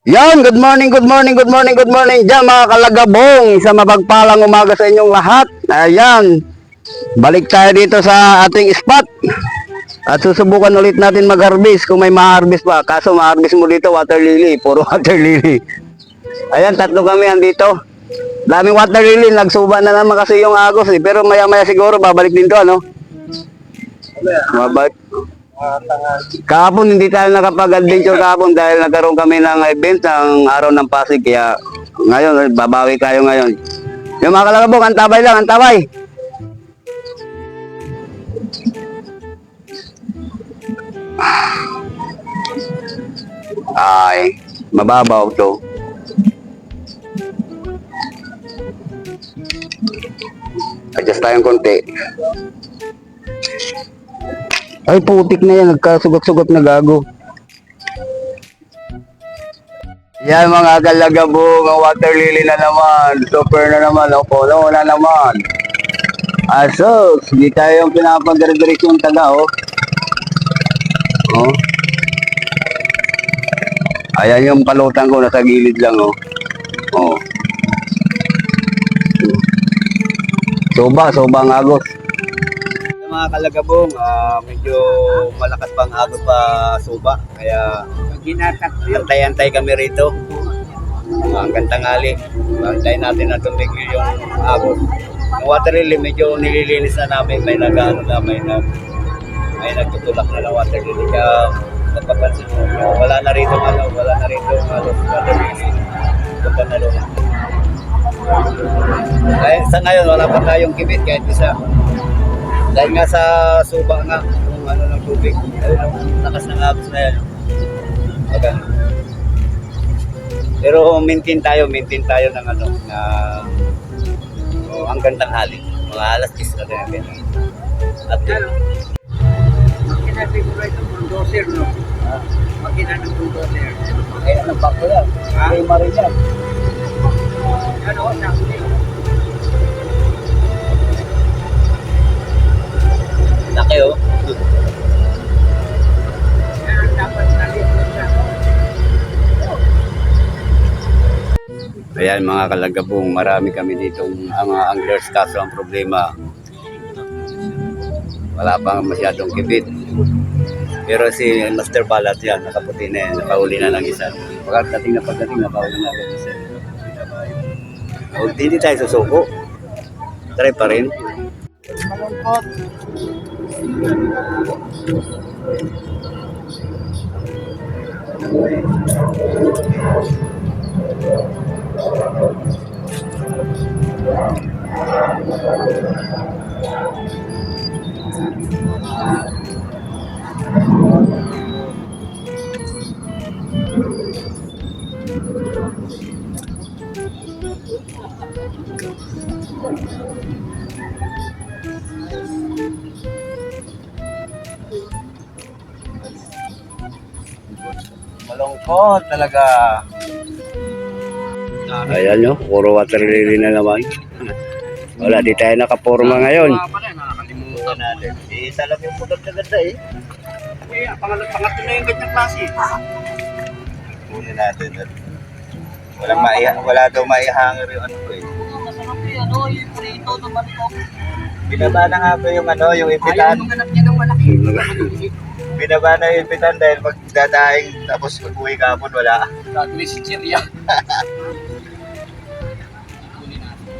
Yan, good morning, good morning, good morning, good morning dyan mga kalagabong. Sa mapagpalang umaga sa inyong lahat. Ayan, balik tayo dito sa ating spot. At susubukan ulit natin mag-harvest kung may ma-harvest pa. Kaso ma-harvest mo dito, water lily, puro water lily. Ayan, tatlo kami andito. Daming water lily, nagsuba na naman kasi yung agos eh. Pero maya maya siguro babalik din to ano. Babalik. Kahapon hindi tayo nakapag-adventure kahapon dahil nagkaroon kami ng event ng araw ng Pasig kaya ngayon babawi tayo ngayon. Yung mga kalabog, antabay lang, antabay. Ay, mababaw to. Adjust tayong konti. Ay, putik na yan. Nagkasugat-sugat na gago. Yan mga kalagabong. Ang water lily na naman. Super na naman. O, puno na naman. Asos. Hindi tayo yung pinapag-direct yung taga, oh. Oh. Ayan yung palutan ko. Nasa gilid lang, oh. Oh. Soba ang agos. Mga kalagabong, medyo malakas pang agos pa suba. Kaya antay-antay kami rito. Hanggang tanghali. Antayin natin na tumigil yung agos. Yung water lily, medyo nililinis na namin. May may nagtutulak na ng water lily. Kaya napapansin mo, wala na rito water lily. Ito pa na luna. Sa ngayon, wala pa tayong kibit kahit isa. Dahil nga sa suba nga, kung ano ng tubig, ayun, lakas ng agos na yan. Okay. Pero maintain tayo ng ano, na hanggang tanghali. Mga alas 10 na din. At Makina siguro itong bulldozer, no? Makina ng bulldozer. ay, ano ba ko yan? Ay, marin yan. Ano, sabi Laki, oh. yan dapat nalipot na. Ayan mga kalagabong, marami kami dito ang anglers, kaso ang problema wala pang masyadong kibit. Pero si Master Balat yan, nakaputi na yan, nakahuli na ng isa. Pagdating nakahuli na ng isa. O, hindi tayo susuko. Try pa rin. Malungkot. Malungkot talaga. Ayan nyo, puro water lily na naman. Wala, di tayo nakaporma ngayon. Nakakalimutan natin. Isa lang yung putot na ganda eh. Kaya, pangatlo na yung ganyang klase. Kunin natin. Wala daw maihanger yung ano ko eh. Masarap ano, yung prito naman ito. Binaba na nga po yung ano, yung Ayaw impitan. manganap niya ng malaki. Binaba na yung impitan dahil magdadaing tapos pag-uwi ka hapon wala. Gagawin si Cheria. Kunin natin.